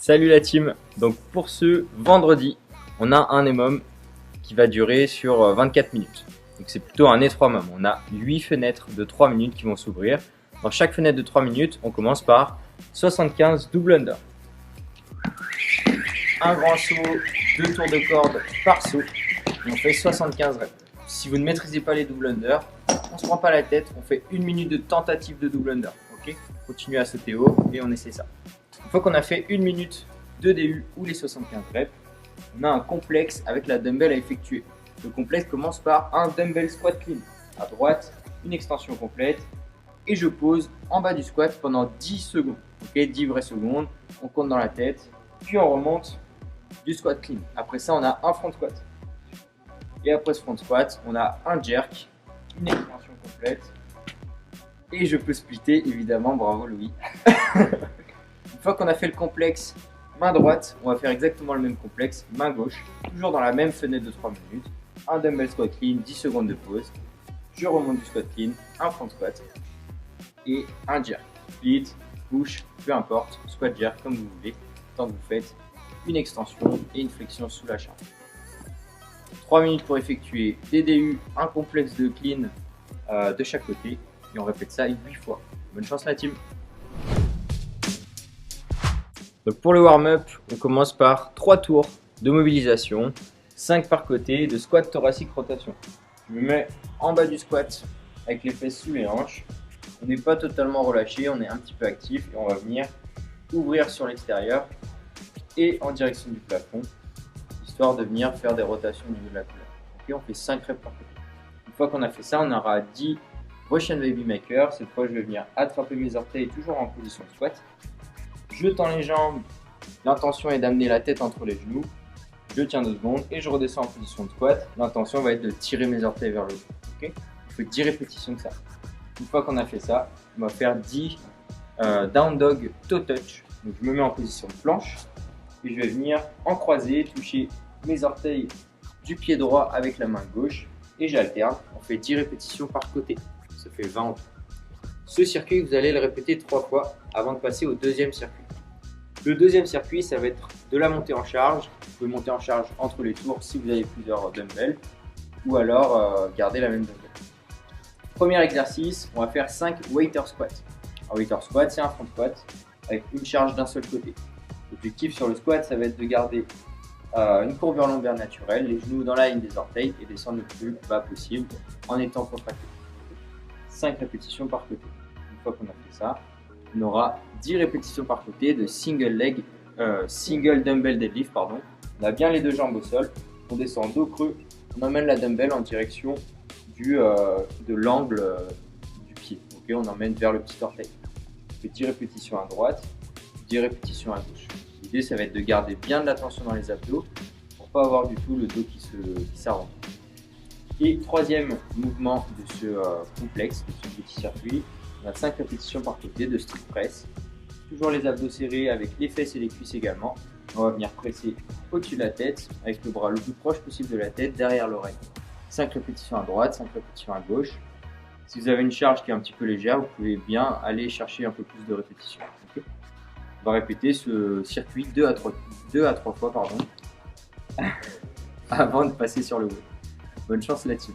Salut la team. Donc pour ce vendredi, on a un EMOM qui va durer sur 24 minutes. Donc c'est plutôt un étroit EMOM. On a 8 fenêtres de 3 minutes qui vont s'ouvrir. Dans chaque fenêtre de 3 minutes, on commence par 75 double under. Un grand saut, 2 tours de corde par saut. Et on fait 75 reps. Si vous ne maîtrisez pas les double under, on ne se prend pas la tête. On fait 1 minute de tentative de double under. Ok, continuez à sauter haut et on essaie ça. Une fois qu'on a fait 1 minute de DU ou les 75 reps, on a un complexe avec la dumbbell à effectuer. Le complexe commence par un dumbbell squat clean. À droite, une extension complète et je pose en bas du squat pendant 10 secondes. Ok, 10 vraies secondes, on compte dans la tête, puis on remonte du squat clean. Après ça, on a un front squat. Et après ce front squat, on a un jerk, une extension complète et je peux splitter évidemment, bravo Louis. Une fois qu'on a fait le complexe main droite, on va faire exactement le même complexe main gauche, toujours dans la même fenêtre de 3 minutes. Un dumbbell squat clean, 10 secondes de pause. Je remonte du squat clean, un front squat et un jerk. Split, push, peu importe, squat jerk comme vous voulez, tant que vous faites une extension et une flexion sous la charge. 3 minutes pour effectuer des DU, un complexe de clean de chaque côté et on répète ça 8 fois. Bonne chance la team! Donc pour le warm-up, on commence par 3 tours de mobilisation, 5 par côté de squat thoracique rotation. Je me mets en bas du squat avec les fesses sous les hanches. On n'est pas totalement relâché, on est un petit peu actif et on va venir ouvrir sur l'extérieur et en direction du plafond, histoire de venir faire des rotations au niveau de la colonne. Ok, on fait 5 reps par côté. Une fois qu'on a fait ça, on aura 10 Russian Baby Maker. Cette fois, je vais venir attraper mes orteils toujours en position de squat. Je tends les jambes, l'intention est d'amener la tête entre les genoux, je tiens 2 secondes et je redescends en position de squat. L'intention va être de tirer mes orteils vers le haut. Okay, il faut 10 répétitions de ça. Une fois qu'on a fait ça, on va faire 10 down dog toe touch. Donc je me mets en position de planche et je vais venir en croisé, toucher mes orteils du pied droit avec la main gauche et j'alterne. On fait 10 répétitions par côté, ça fait 20 en tout. Ce circuit, vous allez le répéter 3 fois avant de passer au deuxième circuit. Le deuxième circuit, ça va être de la montée en charge. Vous pouvez monter en charge entre les tours si vous avez plusieurs dumbbells ou alors garder la même dumbbell. Premier exercice, on va faire 5 waiter squats. Un waiter squat, c'est un front squat avec une charge d'un seul côté. L'objectif sur le squat, ça va être de garder une courbure lombaire naturelle, les genoux dans la ligne des orteils et descendre le plus bas possible en étant contracté. 5 répétitions par côté. Une fois qu'on a fait ça, on aura 10 répétitions par côté de single dumbbell deadlift. On a bien les 2 jambes au sol, on descend dos creux, on emmène la dumbbell en direction de l'angle du pied. Okay, on emmène vers le petit orteil. On fait 10 répétitions à droite, 10 répétitions à gauche. L'idée, ça va être de garder bien de la tension dans les abdos pour ne pas avoir du tout le dos qui s'arrondit. Et troisième mouvement de ce complexe, de ce petit circuit, on a 5 répétitions par côté de strict press. Toujours les abdos serrés avec les fesses et les cuisses également. On va venir presser au-dessus de la tête avec le bras le plus proche possible de la tête derrière l'oreille. 5 répétitions à droite, 5 répétitions à gauche. Si vous avez une charge qui est un petit peu légère, vous pouvez bien aller chercher un peu plus de répétitions. Okay, on va répéter ce circuit 2 à 3 fois avant de passer sur le web. Bonne chance là-dessus.